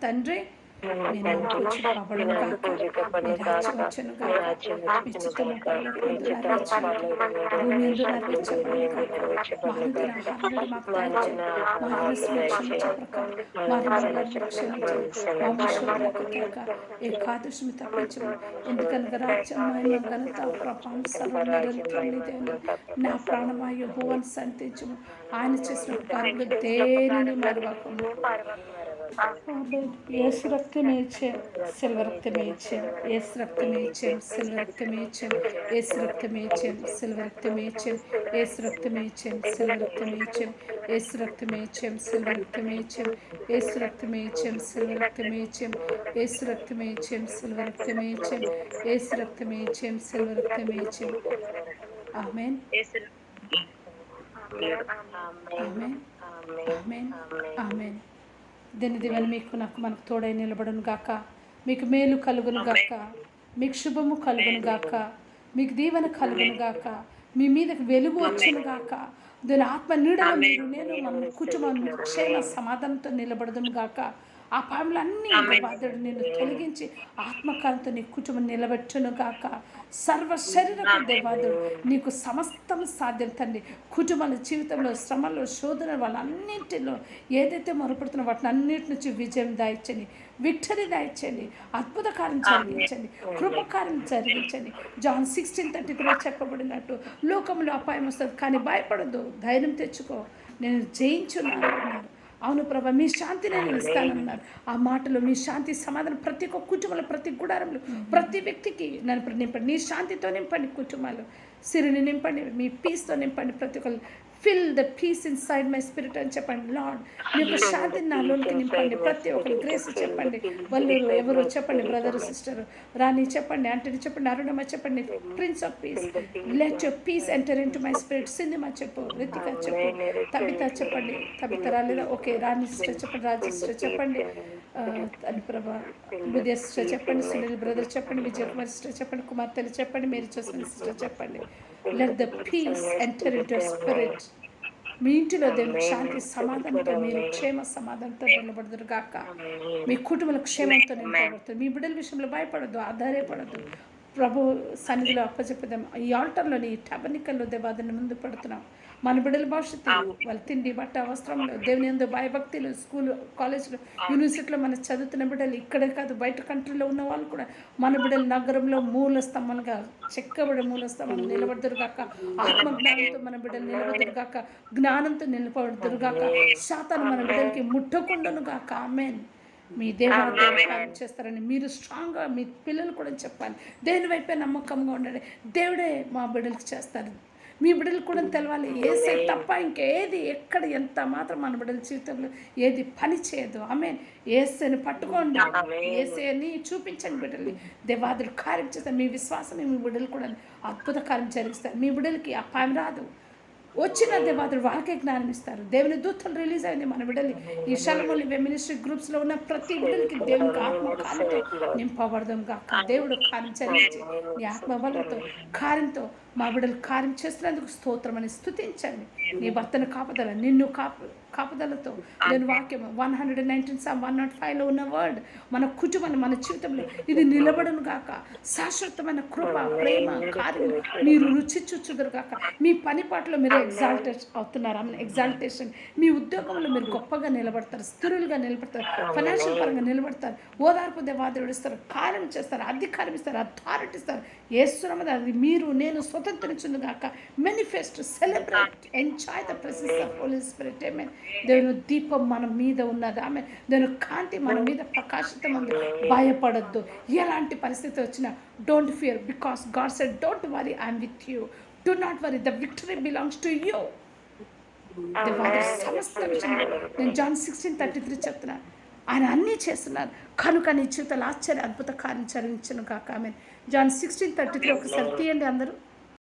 తండ్రి మీ నామముకు వచ్చుకోబడును గాక, మీ రాజ్యం వచ్చును గాక, మీ చిత్తము పరలోకమందు నెరవేర్చున్నట్లు భూమి యందు నెరవేర్చబడును గాక. మారుదిన ఆహారమును మాకు దయచేయండి, మా రుణములను క్షమించే ప్రకారం మా రుణములను క్షమించండి, మా శోధనలకు తేక ఏకాదశిని తప్పించము. ఎందుకనగా రాజ్యం, మహిమ, ఘనత, ప్రభావం సర్వం నిరంతరం నీదేను. నా ప్రాణమా యెహోవాను సంతించుము, ఆయన చేసిన ఉపకారములు దేనిని మరువకము. యేసు రక్తమే ఇచ్చాం, సిల్వ రక్తమే ఇచ్చాం, యేసు రక్తమే ఇచ్చాం, సిల్వ రక్తమే ఇచ్చాం, యేసు రక్తమే ఇచ్చాం, సిల్వ రక్తమే ఇచ్చాం, యేసు రక్తమే ఇచ్చాం, సిల్వ రక్తమే ఇచ్చాం, యేసు రక్తమే ఇచ్చాం, సిల్వ రక్తమే ఇచ్చాం, యేసు రక్తమే ఇచ్చాం, సిల్వ రక్తమే ఇచ్చాం, యేసు రక్తమే ఇచ్చాం, సిల్వ రక్తమే ఇచ్చాం, యేసు రక్తమే ఇచ్చాం, సిల్వ రక్తమే ఇచ్చాం. ఆమేన్ ఆమేన్ ఆమేన్ ఆమేన్. దీని మీకు నాకు మనకు తోడై నిలబడును గాక, మీకు మేలు కలుగును గాక, మీకు శుభము కలుగును గాక, మీకు దీవెన కలుగును గాక, మీ మీదకి వెలుగు వచ్చును గాక. దీని ఆత్మ నీడలో మీరు నేను మన కుటుంబం క్షేమ సమాధానంతో నిలబడదును గాక. ఆ పాములన్నీ బాధుడు నిన్ను తొలగించి ఆత్మకాంతో నీ కుటుంబం నిలబెట్టును గాక. సర్వ శరీరకు దేవాదుడు నీకు సమస్తం సాధ్యం తండ్రి. కుటుంబాల జీవితంలో శ్రమలో శోధన వాళ్ళన్నింటిలో ఏదైతే మొరపెడుతున్నా వాటిని అన్నింటి నుంచి విజయం దాయించండి, విక్టరీ దాయించండి, అద్భుత కార్యం జరిగించండి, కృపకార్యం జరిగించండి. జాన్ 16:33 చెప్పబడినట్టు లోకంలో అపాయం వస్తుంది కానీ భయపడద్దు, ధైర్యం తెచ్చుకో, నేను జయించున్నాను అన్నారు. అవును ప్రభా, మీ శాంతి నేను ఇస్తానన్నారు. ఆ మాటలో మీ శాంతి సమాధానం ప్రతి ఒక్క కుటుంబంలో, ప్రతి గుడారంలో, ప్రతి వ్యక్తికి నన్ను నింపండి. నీ శాంతితో నింపండి కుటుంబాలు, సిరిని నింపండి, మీ పీస్తో నింపండి. ప్రతి ఒక్కరు fill the peace inside my spirit అని చెప్పండి. లార్డ్ మీ యొక్క శాంతిని నాలోనికి నింపండి. ప్రతి ఒక్కరు గ్రేస్ చెప్పండి. వాళ్ళు ఎవరు చెప్పండి, బ్రదర్ సిస్టర్ రాణి చెప్పండి, ఆంటనీ చెప్పండి, అరుణమ్మ చెప్పండి, prince of peace let your peace enter into my spirit. సినిమా చెప్పు, రితిక చెప్పు, తబిత చెప్పండి, తబిత రాలేదా ఓకే, రాణి సిస్టర్ చెప్పండి, రాజు సిస్టర్ చెప్పండి, అని ప్రభా బుద్ధియ సిస్టర్ చెప్పండి, సునీల్ బ్రదర్ చెప్పండి, విజయ కుమార్ సిస్టర్ చెప్పండి, కుమార్తెలు చెప్పండి, మేరీ చూసిన సిస్టర్ చెప్పండి. Let the peace enter into spirit. మీ ఇంటిలో దేవుని శాంతి సమాధానంతో మీరు క్షేమ సమాధానంతో నిలబడదురు గాక. మీ కుటుంబంలో క్షేమంతో నిలబడతారు. మీ బిడ్డల విషయంలో భయపడద్దు, ఆధారపడద్దు. ప్రభు సన్నిధిలో అప్పచెప్పుదాం. ఈ ఆల్టర్లోని టబర్నికల్లో దేవాదిని ముందు పడుతున్నాం. మన బిడ్డల భవిష్యత్తు, వాళ్ళ తిండి బట్ట వస్త్రంలో దేవుని యందు భయభక్తులు, స్కూల్ కాలేజీలో యూనివర్సిటీలో మన చదువుతున్న బిడ్డలు ఇక్కడే కాదు బయట కంట్రీలో ఉన్న వాళ్ళు కూడా మన బిడ్డలు నగరంలో మూల స్తంభంగా చెక్కబడి మూల స్తంభం నిలబడదురు గాక. ఆత్మజ్ఞానంతో మన బిడ్డలు నిలబడదురు గాక, జ్ఞానంతో నిలబడదురు గాక. శాతాన్ని మన బిడ్డలకి ముట్టకుండాను గాక. ఆమేన్. మీ దేవుడు చేస్తారని మీరు స్ట్రాంగ్గా మీ పిల్లలు కూడా చెప్పాలి. దేని వైపే నమ్మకంగా ఉండండి. దేవుడే మా బిడ్డలకు చేస్తారు. మీ బిడ్డలు కూడా తెలవాలి, ఏసే తప్ప ఇంకేది ఎక్కడ ఎంత మాత్రం మన బిడ్డల జీవితంలో ఏది పని చేయదు. ఆమేన్. ఏసేని పట్టుకోండి, ఏసేని చూపించండి బిడ్డల్ని. దేవాదుడు కార్యం చేస్తారు. మీ విశ్వాసం మీ బిడ్డలు కూడా అద్భుత కార్యం జరిగిస్తారు. మీ బిడ్డలకి అపాయం రాదు. వచ్చిన దేవాదుడు వాళ్ళకే జ్ఞానం ఇస్తారు. దేవుని దూతలు రిలీజ్ అయింది మన బిడ్డల్ని. ఈ శలములు మినిస్ట్రీ గ్రూప్స్లో ఉన్న ప్రతి బిడ్డలకి దేవునికి ఆత్మకార్యంతో నింపబడదాం గాక. దేవుడు కార్యం జరిగించి నీ ఆత్మబలంతో కార్యంతో మా బిడ్డలు కార్యం చేస్తున్నందుకు స్తోత్రం అని స్తుతించండి. నీ భర్తను కాపుదల, నిన్ను కాపుదలతో నేను వాక్యం 119 Psalm 105లో ఉన్న వర్డ్ మన కుటుంబాన్ని, మన జీవితంలో ఇది నిలబడును గాక. శాశ్వతమైన కృప, ప్రేమ కార్యం మీరు రుచి చూచుదురు గాక. మీ పని పాటలో మీరు ఎగ్జాల్టేషన్ అవుతున్నారు. ఆమె ఎగ్జాల్టేషన్. మీ ఉద్యోగంలో మీరు గొప్పగా నిలబడతారు, స్థిరులుగా నిలబడతారు, ఫైనాన్షియల్ పరంగా నిలబడతారు, ఓదార్పు దేవాదుడు ఇస్తారు, కార్యం చేస్తారు, అధికారం ఇస్తారు, అథారిటీ ఇస్తారు. యేసునామమున అది మీరు నేను స్వతంత్రించును గాక. Manifest, celebrate, enjoy the presence of holy spirit. Amen. దేవుని దీపం మన మీద ఉన్నది. ఆమె దేవుని కాంతి మన మీద ప్రకాశితం ఉంది. భయపడద్దు. ఎలాంటి పరిస్థితి వచ్చినా don't fear, because God said don't worry, I'm with you. Do not worry, the victory belongs to you. సమస్త విషయంలో నేను జాన్ 16:33 చెప్తున్నాను. ఆయన అన్నీ చేస్తున్నారు కనుక నీ జీవితాలు ఆశ్చర్య అద్భుత కార్యం జరిగించను కాక. ఆమెన్. జాన్ 16:33 ఒకసారి తీయండి అందరూ.